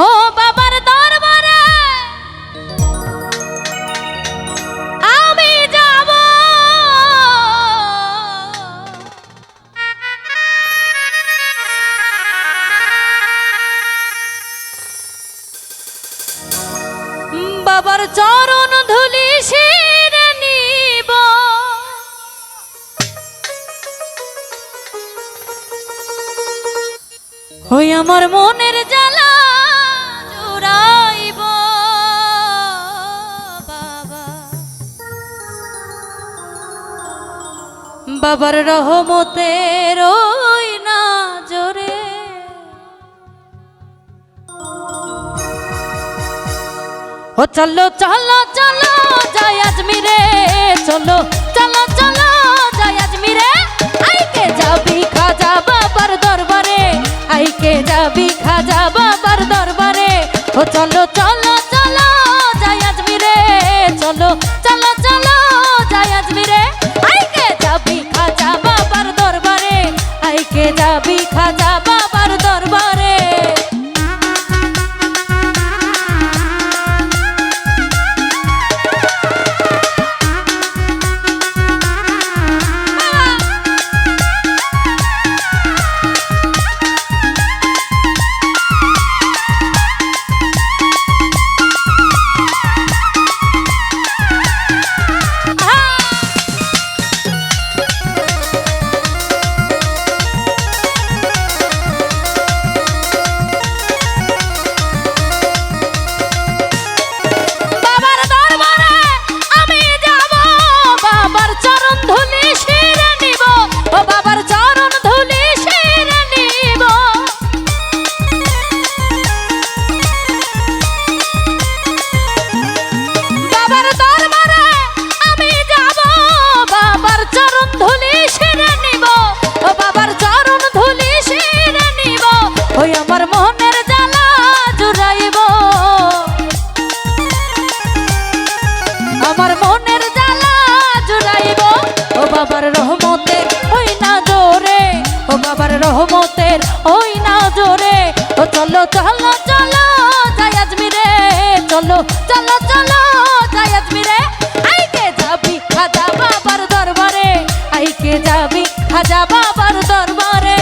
ও বাবার দরবারে আমি যাব, বাবার চরণ ধুলি শিরে নিব, ওই আমার মনের জ্বালা জুড়াইব বাবা। বাবার রহমতের ওই না জোরে ও চলো চলো চলো যাই আজমিরে, চলো চলো চলো যাই আজমিরে, আইকে যাবি খাজা বাবার দরবারে, আইকে যাবি খাজা বাবার দরবারে। ও চলো চলো চলো যাই আজমিরে, চলো চলো চলো যাই আজমিরে, আইকে যাবি খাজা বাবার দরবারে, আইকে যাবি খাজা বাবার দরবারে। রহমতের ওই না জোরে ও চলো চলো চলো যাই আজমিরে, চলো চলো চলো যাই আজমিরে, আইকে যাবি খাজা বাবার দরবারে, আইকে যাবি খাজা বাবার দরবারে।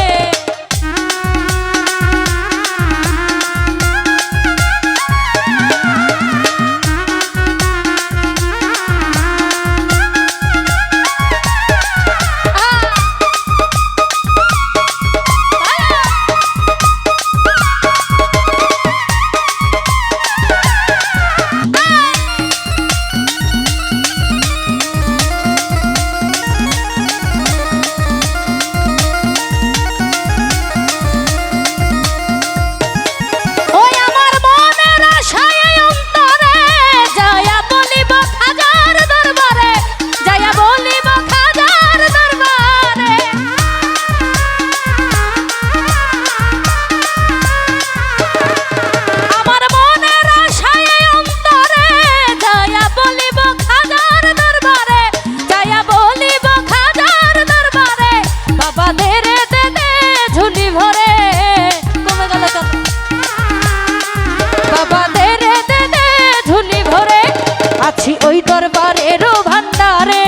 ওই দরবারেরও ভান্ডারে,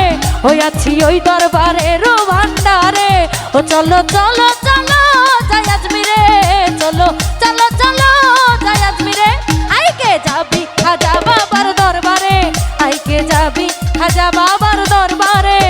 ওই আছি ওই দরবারেরও ভান্ডারে। ও চলো চলো চলো যাই আজমিরে, চলো চলো চলো যাই আজমিরে, আইকে যাবি খাজা বাবার দরবারে, আইকে যাবি খাজা বাবার দরবারে।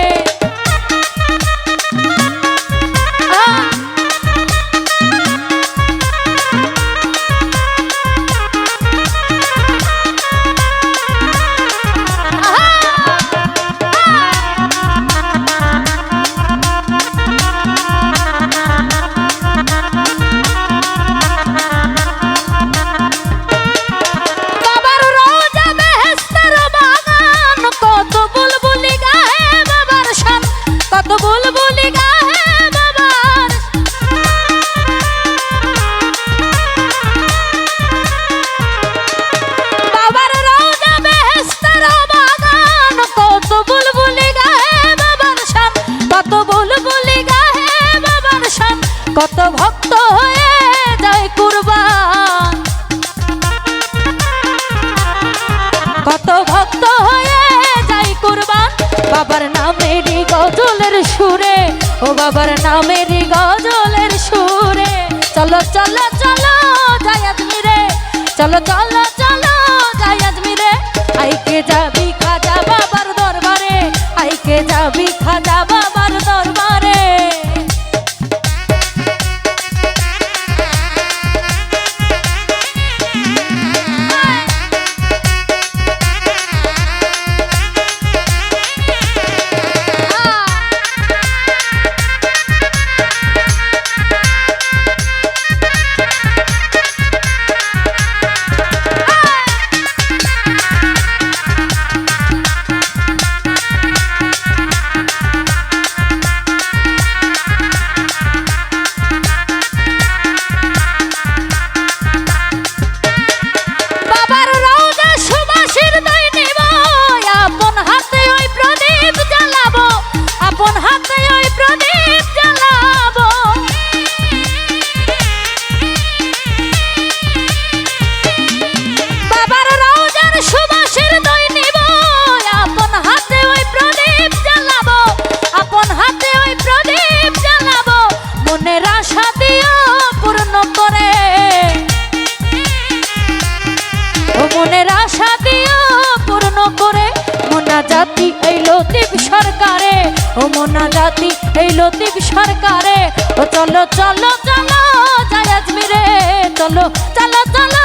বাবার নামেরই গজলের সুরে চলো চলো চলো যাই আজমিরে চলো চলো চলো যাই আজমিরে আইকে যাবি খাজা বাবার দরবারে আইকে যাবি খাজা বাবার দরবারে মনের আশা দিও পূর্ণ করে মোনাজাতি এই লতিফ সরকারে ও মোনাজাতি এই লতিফ সরকারে ও চলো চলো চলো যাই আজমিরে চলো চলো চলো